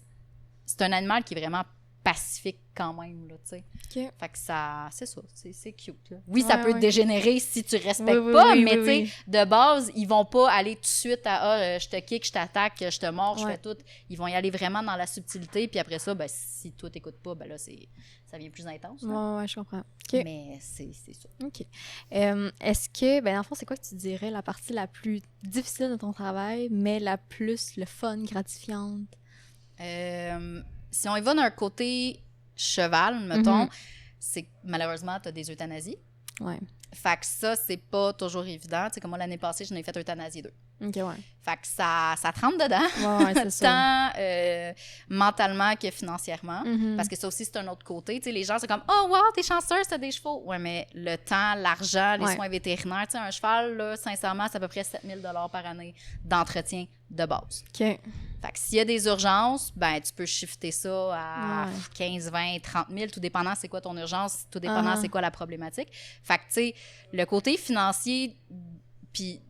c'est un animal qui est vraiment pacifique quand même, là, tu sais. Fait que ça, c'est ça, c'est cute, là. Oui, ça peut dégénérer si tu respectes pas, mais tu sais, de base, ils vont pas aller tout de suite à je te kick, je t'attaque, je te mords, je fais tout. Ils vont y aller vraiment dans la subtilité, puis après ça, ben, si toi t'écoutes pas, ben là, ça devient plus intense. Ouais, je comprends. Mais c'est ça. OK. Est-ce que, ben, dans le fond, c'est quoi que tu dirais la partie la plus difficile de ton travail, mais la plus le fun, gratifiante? Si on y va d'un côté cheval, mettons, c'est que malheureusement, tu as des euthanasies. Ouais. Fait que ça, c'est pas toujours évident. Tu sais, comme moi, l'année passée, j'en ai fait euthanasier 2. OK, ouais. Fait que ça te rentre dedans, Ouais, c'est ça. tant mentalement que financièrement. Parce que ça aussi, c'est un autre côté. Tu sais, les gens, c'est comme « Oh, wow, t'es chanceuse, t'as des chevaux! » Ouais, mais le temps, l'argent, les soins vétérinaires, tu sais, un cheval, là, sincèrement, c'est à peu près 7 000 par année d'entretien de base. OK. Fait que s'il y a des urgences, ben tu peux shifter ça à 15, 20, 30 000, tout dépendant c'est quoi ton urgence, tout dépendant c'est quoi la problématique. Fait que, tu sais, le côté financier, puis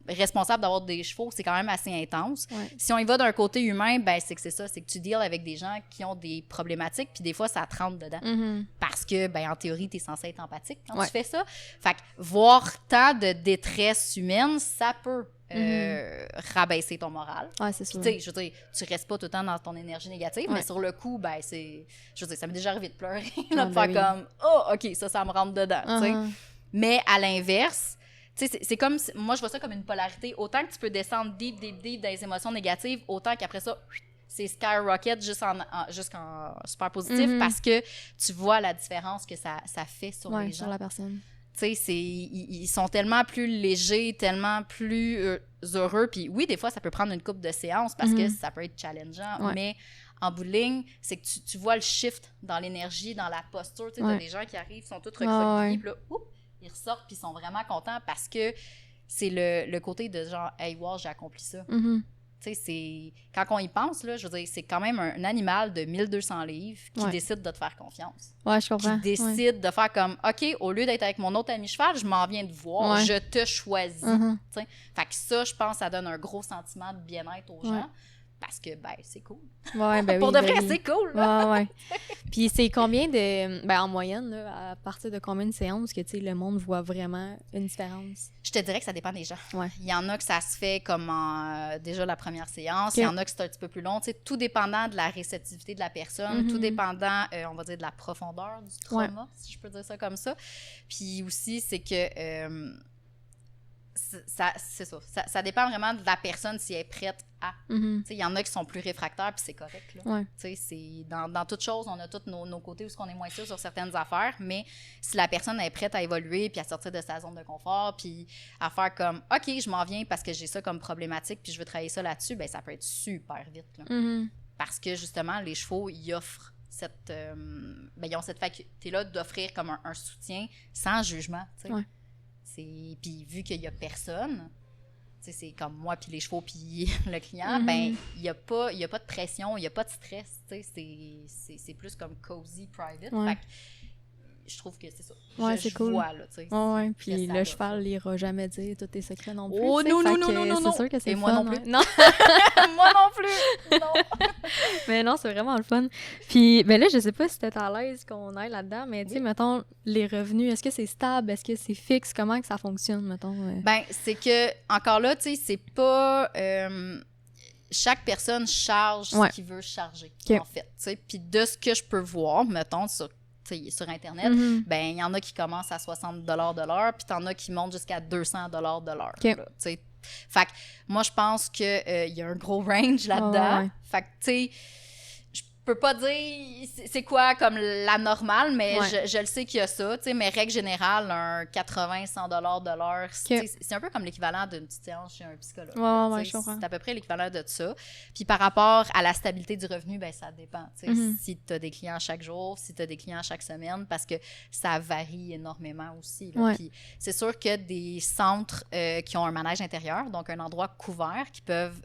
responsable d'avoir des chevaux, c'est quand même assez intense. Ouais. Si on y va d'un côté humain, ben c'est ça, c'est que tu deals avec des gens qui ont des problématiques, puis des fois, ça te rentre dedans. Parce que, ben en théorie, t'es censé être empathique quand tu fais ça. Fait que voir tant de détresse humaine, ça peut rabaisser ton moral. Ouais, c'est sûr. Tu sais, je veux dire, tu restes pas tout le temps dans ton énergie négative, mais sur le coup, ben c'est... Je veux dire, ça m'est déjà arrivé de pleurer, de faire comme « Oh, OK, ça me rentre dedans. tu sais. Mais à l'inverse, tu sais, c'est comme... Moi, je vois ça comme une polarité. Autant que tu peux descendre deep dans les émotions négatives, autant qu'après ça, c'est skyrocket jusqu'en super positif parce que tu vois la différence que ça fait sur les gens. Sur la personne. Tu sais, ils sont tellement plus légers, tellement plus heureux. Puis oui, des fois, ça peut prendre une couple de séances parce que ça peut être challengeant, mais en bout de ligne, c'est que tu vois le shift dans l'énergie, dans la posture. Tu sais, t'as des gens qui arrivent, sont tous recroquevillés, puis là, ils ressortent, puis ils sont vraiment contents parce que c'est le côté de genre, « Hey, wow, j'ai accompli ça. Tu sais, quand on y pense, là, je veux dire, c'est quand même un animal de 1200 livres qui décide de te faire confiance. Ouais, je comprends. Qui décide de faire comme, OK, au lieu d'être avec mon autre ami cheval, je m'en viens de voir, je te choisis. Fait que ça, je pense, ça donne un gros sentiment de bien-être aux gens. Parce que, ben, c'est cool. Ouais, ben oui. Pour de vrai, c'est cool. Là. Ouais. Puis c'est combien de... Ben, en moyenne, là, à partir de combien de séances que, tu sais, le monde voit vraiment une différence? Je te dirais que ça dépend des gens. Ouais. Il y en a que ça se fait comme déjà la première séance. Il y en a que c'est un petit peu plus long. Tu sais, tout dépendant de la réceptivité de la personne, tout dépendant, on va dire, de la profondeur du trauma, si je peux dire ça comme ça. Puis aussi, c'est que... c'est ça. Ça dépend vraiment de la personne si elle est prête à. Il y en a qui sont plus réfractaires, puis c'est correct. Là. C'est, dans toute chose, on a tous nos côtés où on est moins sûr sur certaines affaires, mais si la personne est prête à évoluer, puis à sortir de sa zone de confort, puis à faire comme « OK, je m'en viens parce que j'ai ça comme problématique, puis je veux travailler ça là-dessus », ben ça peut être super vite. Là. Parce que, justement, les chevaux, ils offrent ils ont cette faculté-là d'offrir comme un soutien sans jugement, tu sais. Puis vu qu'il n'y a personne, c'est comme moi, puis les chevaux, puis le client, ben il n'y a pas de pression, il n'y a pas de stress. C'est plus comme cozy, private. Fait que je trouve que c'est ça. C'est cool. Vois, là, puis le cheval n'ira jamais dire tous tes secrets non plus. Oh non. C'est sûr que c'est et fun. Moi non plus. Non. Moi non plus. Non. Mais non, c'est vraiment le fun. Puis, ben là, je sais pas si t'es à l'aise qu'on aille là-dedans, mais tu sais, mettons, les revenus, est-ce que c'est stable? Est-ce que c'est fixe? Comment que ça fonctionne, mettons? Ben, c'est que, encore là, tu sais, c'est pas... chaque personne charge ce qu'il veut charger, en fait. Puis de ce que je peux voir, mettons, sur Internet, ben il y en a qui commencent à 60 de l'heure, puis t'en as qui montent jusqu'à 200 de l'heure. Fait que moi, je pense qu'il y a un gros range là-dedans. Fait que, tu sais, je peux pas dire c'est quoi comme la normale, mais je le sais qu'il y a ça. Mais règle générale, un 80-100 de l'heure, c'est un peu comme l'équivalent d'une petite séance chez un psychologue. C'est à peu près l'équivalent de ça. Puis par rapport à la stabilité du revenu, ben ça dépend. Si tu as des clients chaque jour, si tu as des clients chaque semaine, parce que ça varie énormément aussi. Là. Puis c'est sûr que des centres qui ont un manège intérieur, donc un endroit couvert, qui peuvent...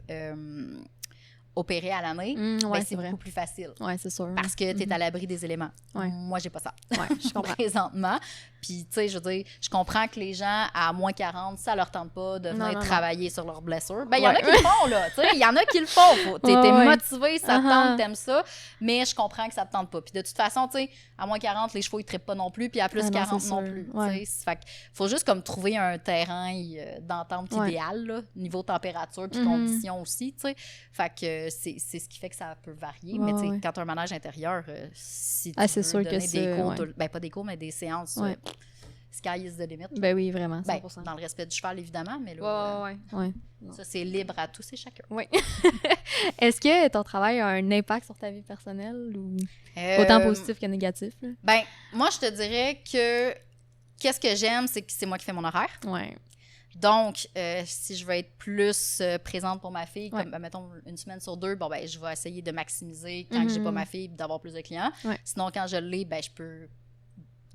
opérer à l'année, c'est beaucoup plus facile. Oui, c'est sûr. Parce que tu es à l'abri des éléments. Moi, j'ai pas ça. Je comprends. Présentement. Puis, tu sais, je veux dire, je comprends que les gens, à moins 40, ça leur tente pas de venir travailler sur leurs blessures. Ben, il y en a qui le font, là. Tu sais, il y en a qui le font. T'es motivé, ça te tente, t'aimes ça. Mais je comprends que ça te tente pas. Puis, de toute façon, tu sais, à moins 40, les chevaux, ils trippent pas non plus. Puis, à plus 40 non plus. Fait qu'il faut juste comme trouver un terrain d'entente idéal, là, niveau température puis conditions aussi, tu sais. Fait que c'est ce qui fait que ça peut varier. Mais, tu sais, quand tu as un manège intérieur, si tu veux donner des cours, ben, pas des cours, mais des séances... sky is the limit. Ben oui, vraiment, 100%. Ben, dans le respect du cheval, évidemment, mais là, ça, c'est libre à tous et chacun. Oui. Est-ce que ton travail a un impact sur ta vie personnelle ou autant positif que négatif? Là? Ben, moi, je te dirais que qu'est-ce que j'aime, c'est que c'est moi qui fais mon horaire. Ouais. Donc, si je veux être plus présente pour ma fille, comme, mettons, une semaine sur 2, bon, ben, je vais essayer de maximiser quand j'ai pas ma fille, d'avoir plus de clients. Sinon, quand je l'ai, ben, je peux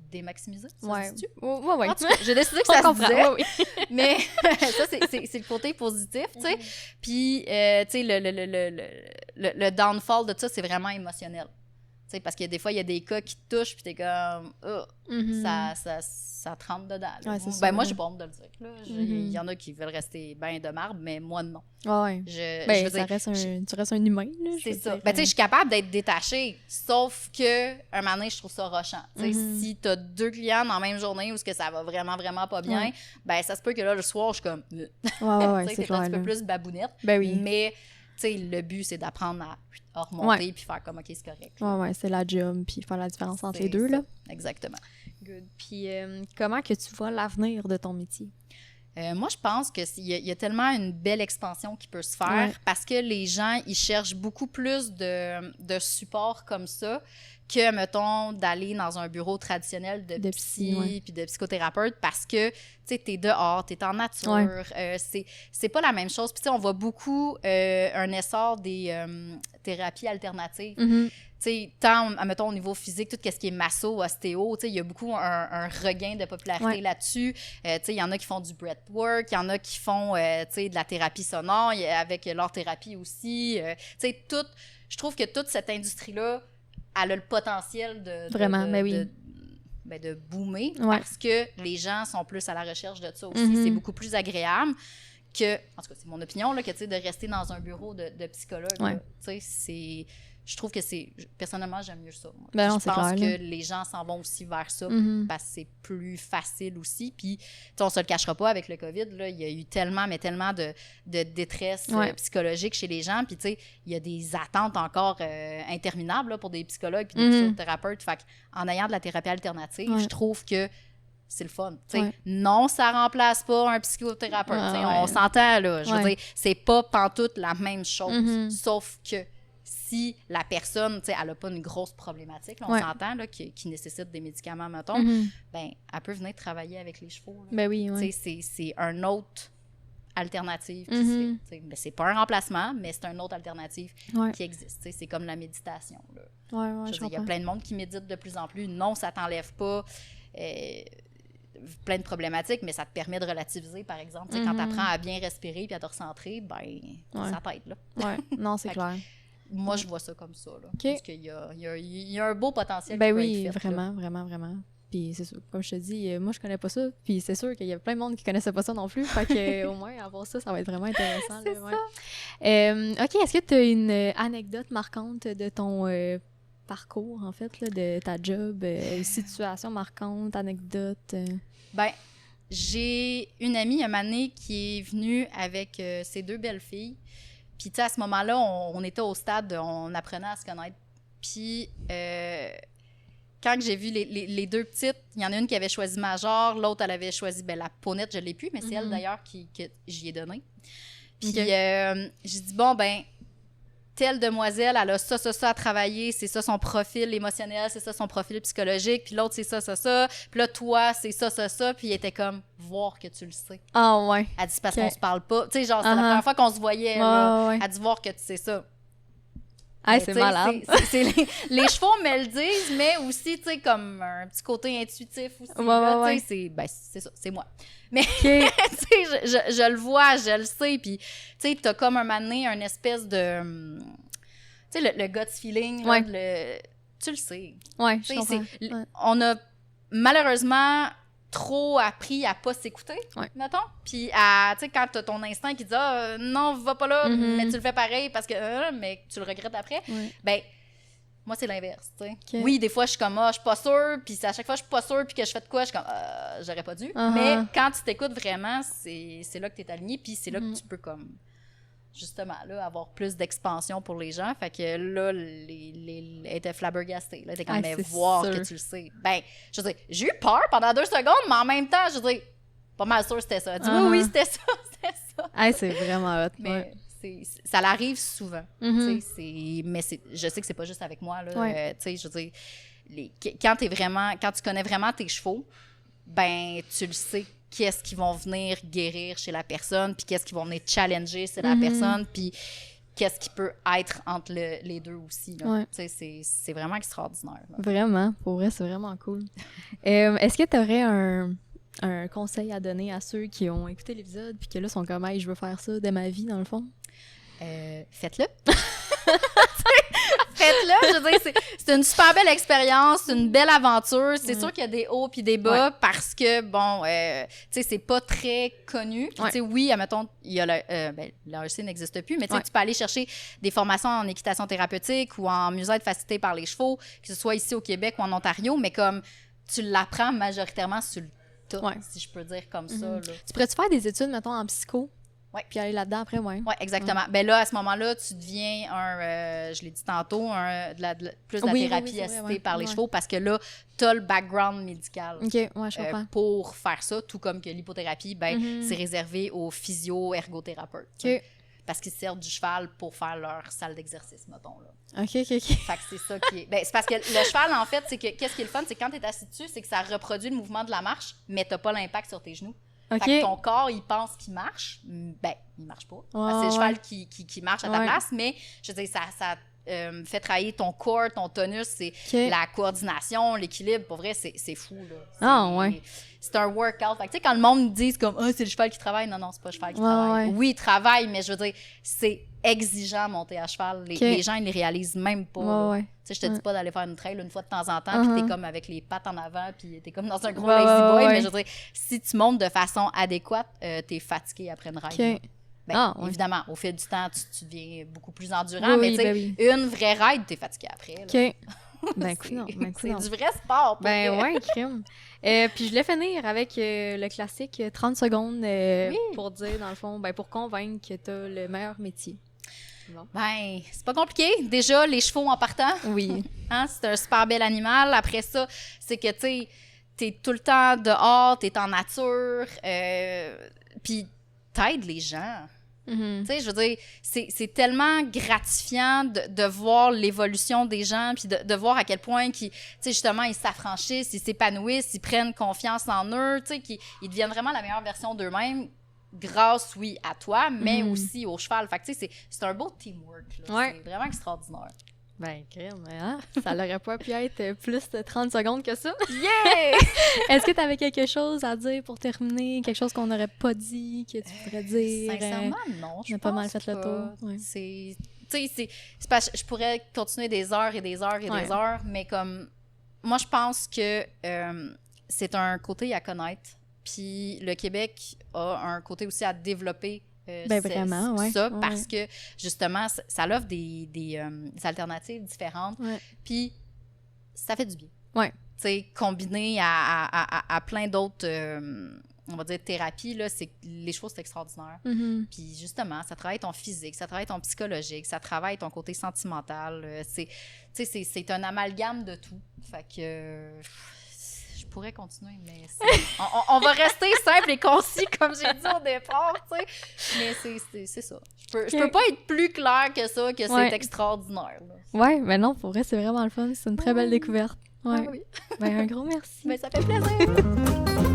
démaximiser, ça se dit-tu? Ouais. En tout cas, j'ai décidé que ça se disait, oui. mais ça, c'est le côté positif, tu sais. Puis, tu sais, le downfall de ça, c'est vraiment émotionnel. Tu sais, parce que des fois, il y a des cas qui te touchent, puis t'es comme, ça te rentre dedans. Ben, moi, j'ai pas honte de le dire. Il y en a qui veulent rester bien de marbre, mais moi, non. Ouais. Je veux dire, tu restes un humain, là. C'est ça. Ben, tu sais, je suis capable d'être détachée, sauf que un moment donné, je trouve ça rochant. Tu sais, si t'as 2 clients dans la même journée où que ça va vraiment, vraiment pas bien, ben, ça se peut que là, le soir, je suis comme, ouais, c'est clair, un petit peu plus babounette. Ben oui. Mais, tu sais, le but, c'est d'apprendre à remonter puis faire comme, OK, c'est correct. Ouais, c'est la job, puis faire la différence entre les deux, là. Exactement. Good. Puis, comment que tu vois l'avenir de ton métier? Moi, je pense qu'il y a tellement une belle expansion qui peut se faire parce que les gens, ils cherchent beaucoup plus de support comme ça que, mettons, d'aller dans un bureau traditionnel de psy puis de psychothérapeute parce que, tu sais, t'es dehors, t'es en nature, c'est pas la même chose. Puis, tu sais, on voit beaucoup un essor des thérapies alternatives. Tu sais, tant, mettons, au niveau physique, tout ce qui est masso, ostéo, tu sais, il y a beaucoup un regain de popularité là-dessus. Tu sais, il y en a qui font du breathwork, il y en a qui font, tu sais, de la thérapie sonore, avec l'art-thérapie aussi. Tu sais, je trouve que toute cette industrie-là, elle a le potentiel de boomer parce que les gens sont plus à la recherche de ça aussi. C'est beaucoup plus agréable que, en tout cas, c'est mon opinion, là, que, tu sais, de rester dans un bureau de psychologue. Tu sais, c'est... Je trouve que personnellement, j'aime mieux ça. Ben non, je pense clair, que les gens s'en vont aussi vers ça parce que c'est plus facile aussi. Puis, on se le cachera pas avec le COVID, là, il y a eu tellement de détresse psychologique chez les gens. Puis, tu sais, il y a des attentes encore interminables là, pour des psychologues et des psychothérapeutes. Fait qu'en ayant de la thérapie alternative, je trouve que c'est le fun. Non, ça remplace pas un psychothérapeute. On s'entend, là. Je veux dire, c'est pas pantoute la même chose. Sauf que si la personne, tu sais, elle n'a pas une grosse problématique, là, on s'entend, là, qui nécessite des médicaments, mettons, ben, elle peut venir travailler avec les chevaux. Là. Ben oui, Tu sais, c'est un autre alternative qui se fait. Ben, c'est pas un remplacement, mais c'est une autre alternative qui existe. C'est comme la méditation. Là. Je veux dire, il y a plein de monde qui médite de plus en plus. Non, ça t'enlève pas plein de problématiques, mais ça te permet de relativiser, par exemple. Quand tu apprends à bien respirer puis à te recentrer, ben, ça t'aide. Là. Non, c'est clair. Moi, je vois ça comme ça. Là, parce qu'il y a un beau potentiel. Ben oui, être fait, vraiment. Puis c'est sûr, comme je te dis, moi, je connais pas ça. Puis c'est sûr qu'il y a plein de monde qui connaissait pas ça non plus. Fait que au moins, avoir ça, ça va être vraiment intéressant. C'est là, OK, est-ce que tu as une anecdote marquante de ton parcours, en fait, là, de ta job, situation marquante, anecdote? Ben, j'ai une amie, un moment donné, qui est venue avec ses 2 belles filles. Puis, tu sais, à ce moment-là, on était au stade, on apprenait à se connaître. Puis, quand j'ai vu les 2 petites, il y en a une qui avait choisi Major, l'autre, elle avait choisi la Ponette, je ne l'ai plus, mais c'est elle, d'ailleurs, que j'y ai donné. Puis, j'ai dit, bon, ben, telle demoiselle, elle a ça à travailler, c'est ça son profil émotionnel, c'est ça son profil psychologique, puis l'autre, c'est ça. Puis là, toi, c'est ça. Puis il était comme, voir que tu le sais. Ah ouais. Elle dit, parce qu'on se parle pas. Tu sais, genre, c'est la première fois qu'on se voyait, là. Elle dit, voir que tu sais ça. Ah, c'est malade. Les chevaux me le disent, mais aussi, tu sais, comme un petit côté intuitif aussi. C'est ça, c'est moi. Mais, tu sais, je le vois, je le sais, puis, tu sais, t'as comme un moment donné, une espèce de... Tu sais, le gut feeling, là, tu le sais. Ouais, je comprends. On a malheureusement trop appris à pas s'écouter, mettons. Puis, tu sais, quand t'as ton instinct qui dit « Ah, non, va pas là, mais tu le fais pareil parce que... mais tu le regrettes après. » Ben, moi, c'est l'inverse, tu sais. Oui, des fois, je suis comme « Ah, je suis pas sûre. » Puis à chaque fois, je suis pas sûre puis que je fais de quoi, je suis comme « j'aurais pas dû. Mais quand tu t'écoutes vraiment, c'est là que t'es aligné puis c'est là que tu peux comme... justement, là, avoir plus d'expansion pour les gens. Fait que là, elle était flabbergastée. Là, t'es comme, mais voir sûr que tu le sais. Ben, je veux dire, j'ai eu peur pendant 2 secondes, mais en même temps, je veux dire, pas mal sûr que c'était ça. Elle dit, oui, c'était ça. C'est vraiment hot. Mais ça l'arrive souvent. Mais je sais que c'est pas juste avec moi. Là, tu sais, je veux dire, quand tu connais vraiment tes chevaux, ben, tu le sais. qu'est-ce qu'ils vont venir guérir chez la personne, puis qu'est-ce qu'ils vont venir challenger chez la personne, puis qu'est-ce qui peut être entre les deux aussi. Là. C'est vraiment extraordinaire. Là. Vraiment, pour vrai, c'est vraiment cool. Est-ce que tu aurais un conseil à donner à ceux qui ont écouté l'épisode puis que là sont comme « Hey, je veux faire ça de ma vie, dans le fond? » Faites-le. Faites-le, je veux dire, c'est une super belle expérience, c'est une belle aventure. C'est sûr qu'il y a des hauts puis des bas parce que, bon, tu sais, c'est pas très connu. Tu sais, oui, admettons, il y a l'AEC n'existe plus, mais tu sais, tu peux aller chercher des formations en équitation thérapeutique ou en mieux-être facilité par les chevaux, que ce soit ici au Québec ou en Ontario, mais comme tu l'apprends majoritairement sur le tas, si je peux dire comme ça. Là. Tu pourrais-tu faire des études, mettons, en psycho? Oui. Puis aller là-dedans après, Oui, exactement. Ben là, à ce moment-là, tu deviens je l'ai dit tantôt, plus de la thérapie assistée par les chevaux parce que là, tu as le background médical je comprends. Pour faire ça, tout comme que l'hypothérapie, c'est réservé aux physio-ergothérapeutes. Parce qu'ils servent du cheval pour faire leur salle d'exercice, mettons. Là. OK. Fait que c'est ça qui est... Ben, c'est parce que le cheval, en fait, c'est que qu'est-ce qui est le fun, c'est que quand tu es assis dessus, c'est que ça reproduit le mouvement de la marche, mais tu n'as pas l'impact sur tes genoux. Fait que ton corps, il pense qu'il marche. Ben, il marche pas. C'est le cheval qui marche à ta place, mais je veux dire, ça fait travailler ton corps, ton tonus, c'est la coordination, l'équilibre. Pour vrai, c'est fou, là. C'est un workout. Fait que, tu sais, quand le monde dit comme « Ah, c'est le cheval qui travaille », non, c'est pas le cheval qui travaille. Oui, il travaille, mais je veux dire, c'est exigeant monter à cheval. Les gens, ils les réalisent même pas. Tu sais, je te dis pas d'aller faire une trail une fois de temps en temps, puis t'es comme avec les pattes en avant, puis t'es comme dans un gros lazy boy, mais je veux dire, si tu montes de façon adéquate, t'es fatigué après une ride. Évidemment, au fil du temps, tu deviens beaucoup plus endurant, mais tu sais, une vraie ride, t'es fatigué après. Là. C'est du vrai sport. Crime. Puis je voulais finir avec le classique 30 secondes pour dire, dans le fond, pour convaincre que t'as le meilleur métier. Bon. Ben, c'est pas compliqué. Déjà, les chevaux en partant. Oui. C'est un super bel animal. Après ça, c'est que, tu sais, t'es tout le temps dehors, t'es en nature, puis t'aides les gens. Tu sais, je veux dire, c'est tellement gratifiant de voir l'évolution des gens, puis de voir à quel point tu sais, justement, ils s'affranchissent, ils s'épanouissent, ils prennent confiance en eux, tu sais, qu'ils deviennent vraiment la meilleure version d'eux-mêmes grâce, oui, à toi, mais aussi au cheval. Fait que, tu sais, c'est un beau teamwork, là. C'est vraiment extraordinaire. Ben, crème, hein? Ça n'aurait pas pu être plus de 30 secondes que ça. Yeah! Est-ce que tu avais quelque chose à dire pour terminer? Quelque chose qu'on n'aurait pas dit, que tu pourrais dire? Sincèrement, non. On a pas mal fait le tour. Ouais. C'est parce que je pourrais continuer des heures et des heures et des heures, mais comme... Moi, je pense que c'est un côté à connaître. Puis le Québec a un côté aussi à développer vraiment, parce que, justement, ça offre des alternatives différentes. Puis ça fait du bien. Tu sais, combiné à plein d'autres, on va dire, thérapies, là, les chevaux, c'est extraordinaire. Puis justement, ça travaille ton physique, ça travaille ton psychologique, ça travaille ton côté sentimental. C'est un amalgame de tout. Fait que... je pourrais continuer, mais on va rester simple et concis, comme j'ai dit au départ, tu sais. Mais c'est ça. Je peux pas être plus clair que ça, que c'est extraordinaire. Là. Mais non, pour vrai, c'est vraiment le fun. C'est une très belle découverte. Oui. Un gros merci. Ça fait plaisir.